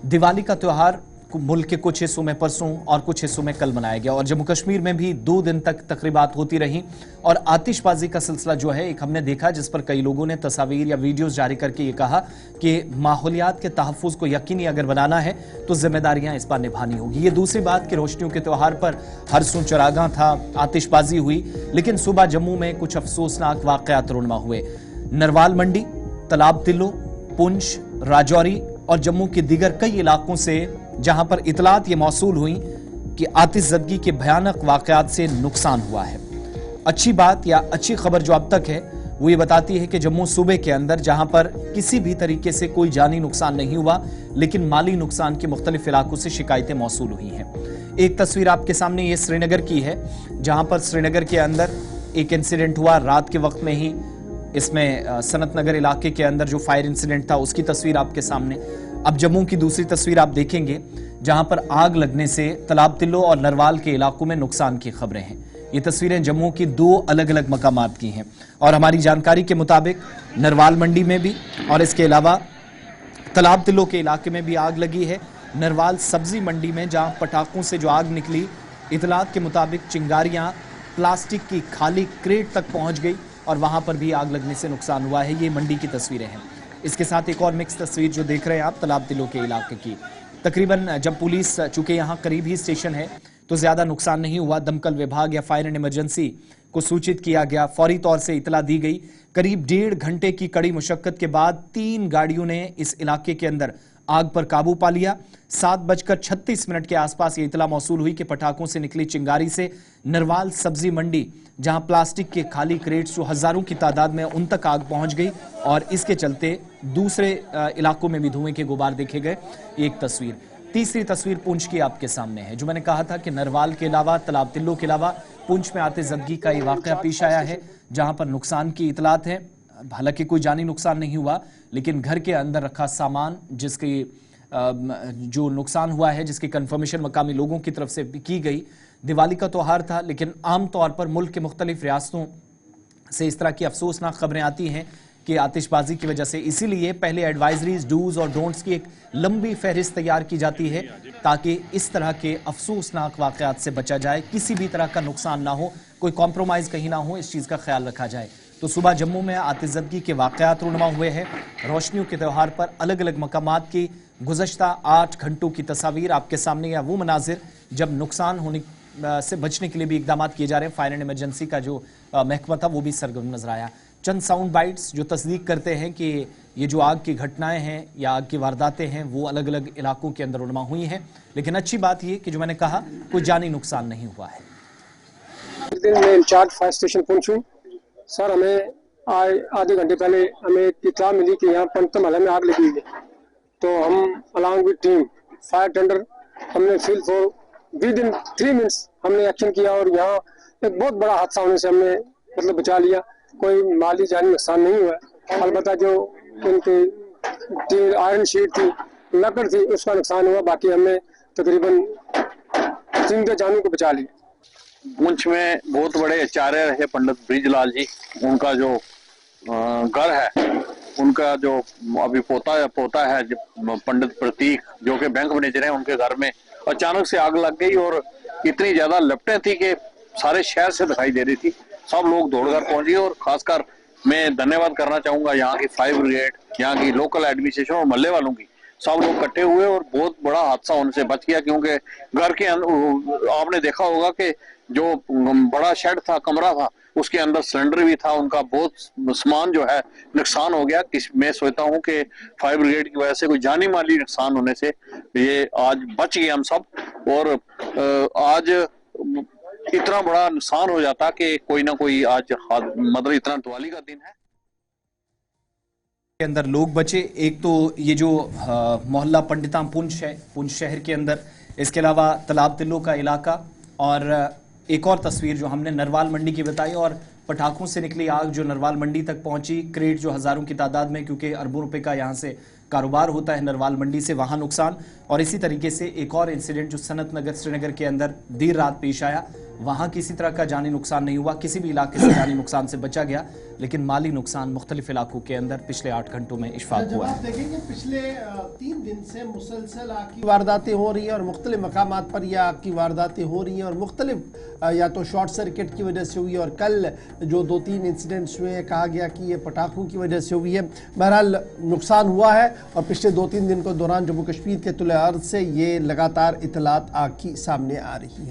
दिवाली का त्यौहार मुल्क के कुछ हिस्सों में परसों और कुछ हिस्सों में कल मनाया गया और जम्मू कश्मीर में भी 2 दिन तक तकरीबात होती रहीं और आतिशबाजी का सिलसिला जो है एक हमने देखा जिस पर कई लोगों ने तस्वीर या वीडियोस जारी करके ये कहा कि माहौलियात के तहफ्फुज को यकीनी अगर बनाना है तो जिम्मेदारियां इस पर निभानी होगी। ये दूसरी बात कि रोशनियों के त्यौहार पर हरसों चरागां था, आतिशबाजी हुई, लेकिन सुबह जम्मू में कुछ अफसोसनाक वाकयात रूनमा हुए। नरवाल मंडी, तलाब तिल्लो, पुंछ, राजौरी और जम्मू के दीगर कई इलाकों से जहां पर इतलात ये मौसूल हुई कि आतिशज़दगी के भयानक वाकयात से नुकसान हुआ है। अच्छी बात या अच्छी खबर जो अब तक है वो ये बताती है कि जम्मू सूबे के अंदर जहां पर किसी भी तरीके से कोई जानी नुकसान नहीं हुआ, लेकिन माली नुकसान के मुख्तलिफ इलाकों से शिकायतें मौसूल हुई हैं। एक तस्वीर आपके सामने ये श्रीनगर की है, जहां पर श्रीनगर के अंदर एक इंसिडेंट हुआ रात के वक्त में ही। इसमें सनत नगर इलाके के अंदर जो फायर इंसिडेंट था उसकी तस्वीर आपके सामने। अब जम्मू की दूसरी तस्वीर आप देखेंगे जहां पर आग लगने से तलाब तिल्लो और नरवाल के इलाकों में नुकसान की खबरें हैं। ये तस्वीरें जम्मू की 2 अलग अलग मकामात की हैं और हमारी जानकारी के मुताबिक नरवाल मंडी में भी और इसके अलावा तलाब तिल्लो के इलाके में भी आग लगी है। नरवाल सब्जी मंडी में जहां पटाखों से जो आग निकली, इतलात के मुताबिक चिंगारियां प्लास्टिक की खाली क्रेट तक पहुंच गई और वहां पर भी आग लगने से नुकसान हुआ है। ये मंडी की तस्वीरें हैं। इसके साथ एक और मिक्स तस्वीर जो देख रहे हैं आप तलाब तिल्लो के इलाके की। तकरीबन जब पुलिस, चूंकि यहाँ करीब ही स्टेशन है तो ज्यादा नुकसान नहीं हुआ। दमकल विभाग या फायर एंड इमरजेंसी को सूचित किया गया, फौरी तौर से इतला दी गई। करीब 1.5 घंटे की कड़ी मुशक्कत के बाद 3 गाड़ियों ने इस इलाके के अंदर आग पर काबू पा लिया। 7:36 के आसपास ये इतला मौसूल हुई कि पटाखों से निकली चिंगारी से नरवाल सब्जी मंडी, जहां प्लास्टिक के खाली क्रेट्स जो हजारों की तादाद में उन तक आग पहुंच गई और इसके चलते दूसरे इलाकों में भी धुएं के गुबार देखे गए। एक तस्वीर। तीसरी तस्वीर पुंछ की आपके सामने है। जो मैंने कहा था कि नरवाल के अलावा, तलाब तिल्लो के अलावा पुंछ में आतिशज़दगी का ये वाकया पेश आया है जहां पर नुकसान की इतलात है। हालांकि कोई जानी नुकसान नहीं हुआ, लेकिन घर के अंदर रखा सामान जिसकी जो नुकसान हुआ है, जिसकी कंफर्मेशन मकामी लोगों की तरफ से की गई। दिवाली का त्यौहार था, लेकिन आमतौर पर मुल्क के मुख्तलिफ रियासतों से इस तरह की अफसोसनाक खबरें आती हैं कि आतिशबाजी की वजह से, इसीलिए पहले एडवाइजरीज, डूज और डोंट्स की एक लंबी फहरिस्त तैयार की जाती है ताकि इस तरह के अफसोसनाक वाकयात से बचा जाए, किसी भी तरह का नुकसान ना हो, कोई कॉम्प्रोमाइज कहीं ना हो, इस चीज़ का ख्याल रखा जाए। तो सुबह जम्मू में आतिशज़दगी के वाकयात रूनमा हुए हैं। रोशनियों के त्यौहार पर अलग अलग मकामात की गुज़श्ता 8 घंटों की तस्वीर आपके सामने, या वो मनाजिर जब नुकसान होने से बचने के लिए भी इकदाम किए जा रहे हैं। फायर एंड इमरजेंसी का जो महकमा था वो भी सरगर्म नजर आया। चंद साउंड बाइट्स जो तस्दीक करते हैं कि ये जो आग की घटनाएं हैं या आग की वारदातें हैं वो अलग अलग इलाकों के अंदर रूनमा हुई हैं, लेकिन अच्छी बात ये कि जो मैंने कहा कोई जानी नुकसान नहीं हुआ है। मैं इंचार्ज फायर स्टेशन पहुंचूं सर, हमें आधे घंटे पहले हमें इत्तला मिली कि यहाँ पंचतम महल में आग लगी हुई है। तो हम along with team fire tender हमने field for within 3 minutes हमने एक्शन किया और यहाँ एक बहुत बड़ा हादसा होने से हमने बचा लिया। कोई माली जानी नुकसान नहीं हुआ। अलबत्ता जो उनकी आयरन शीट थी, लकड़ थी, उसका नुकसान हुआ। बाकी हमने तकरीबन जिंदा जानों को बचा लिया। पुंछ में बहुत बड़े आचार्य रहे पंडित ब्रिजलाल जी, उनका जो घर है, उनका जो अभी पोता है पंडित प्रतीक, जो कि बैंक मैनेजर हैं, उनके घर में अचानक से आग लग गई और इतनी ज्यादा लपटें थी कि सारे शहर से दिखाई दे रही थी। सब लोग दौड़कर पहुंचे और खासकर मैं धन्यवाद करना चाहूंगा यहाँ की फायर ब्रिगेड, यहाँ की लोकल एडमिनिस्ट्रेशन और मोहल्ले वालों की। सब लोग इकट्ठे हुए और बहुत बड़ा हादसा होने से बच गया, क्योंकि घर के अंदर आपने देखा होगा कि जो बड़ा शेड था, कमरा था, उसके अंदर सिलेंडर भी था, उनका बहुत सामान जो है नुकसान हो गया। मैं सोचता हूं कि फायर ब्रिगेड की वजह से कोई जानी माली नुकसान होने से ये आज बच गए हम सब। और आज इतना बड़ा नुकसान हो जाता कि कोई ना कोई आज मतलब इतना दिवाली का दिन है के अंदर लोग बचे। एक तो ये जो मोहल्ला पंडिता पुंछ है, पुंछ शहर के अंदर, इसके अलावा तलाब तिल्लो का इलाका, और एक और तस्वीर जो हमने नरवाल मंडी की बताई और पटाखों से निकली आग जो नरवाल मंडी तक पहुंची, क्रेट जो हजारों की तादाद में, क्योंकि अरबों रुपए का यहाँ से कारोबार होता है नरवाल मंडी से, वहां नुकसान। और इसी तरीके से एक और इंसिडेंट जो सनत नगर श्रीनगर के अंदर देर रात पेश आया, वहां किसी तरह का जानी नुकसान नहीं हुआ, किसी भी इलाके से जानी नुकसान से बचा गया, लेकिन माली नुकसान मुख्तलिफ इलाकों के अंदर पिछले 8 घंटों में इशफाक हुआ। आप देखेंगे पिछले 3 दिन से मुसलसल आग की वारदातें हो रही हैं और मुख्तलिफ मकामात पर यह आग की वारदातें हो रही हैं और मुख्तलिफ या तो शॉर्ट सर्किट की वजह से हुई है और कल जो 2-3 इंसिडेंट्स हुए हैं कहा गया कि ये पटाखों की वजह से हुई है। बहरहाल नुकसान हुआ है और पिछले 2-3 दिन के दौरान जम्मू कश्मीर के तुले अर्ज से ये लगातार इतलात आग की सामने आ रही है।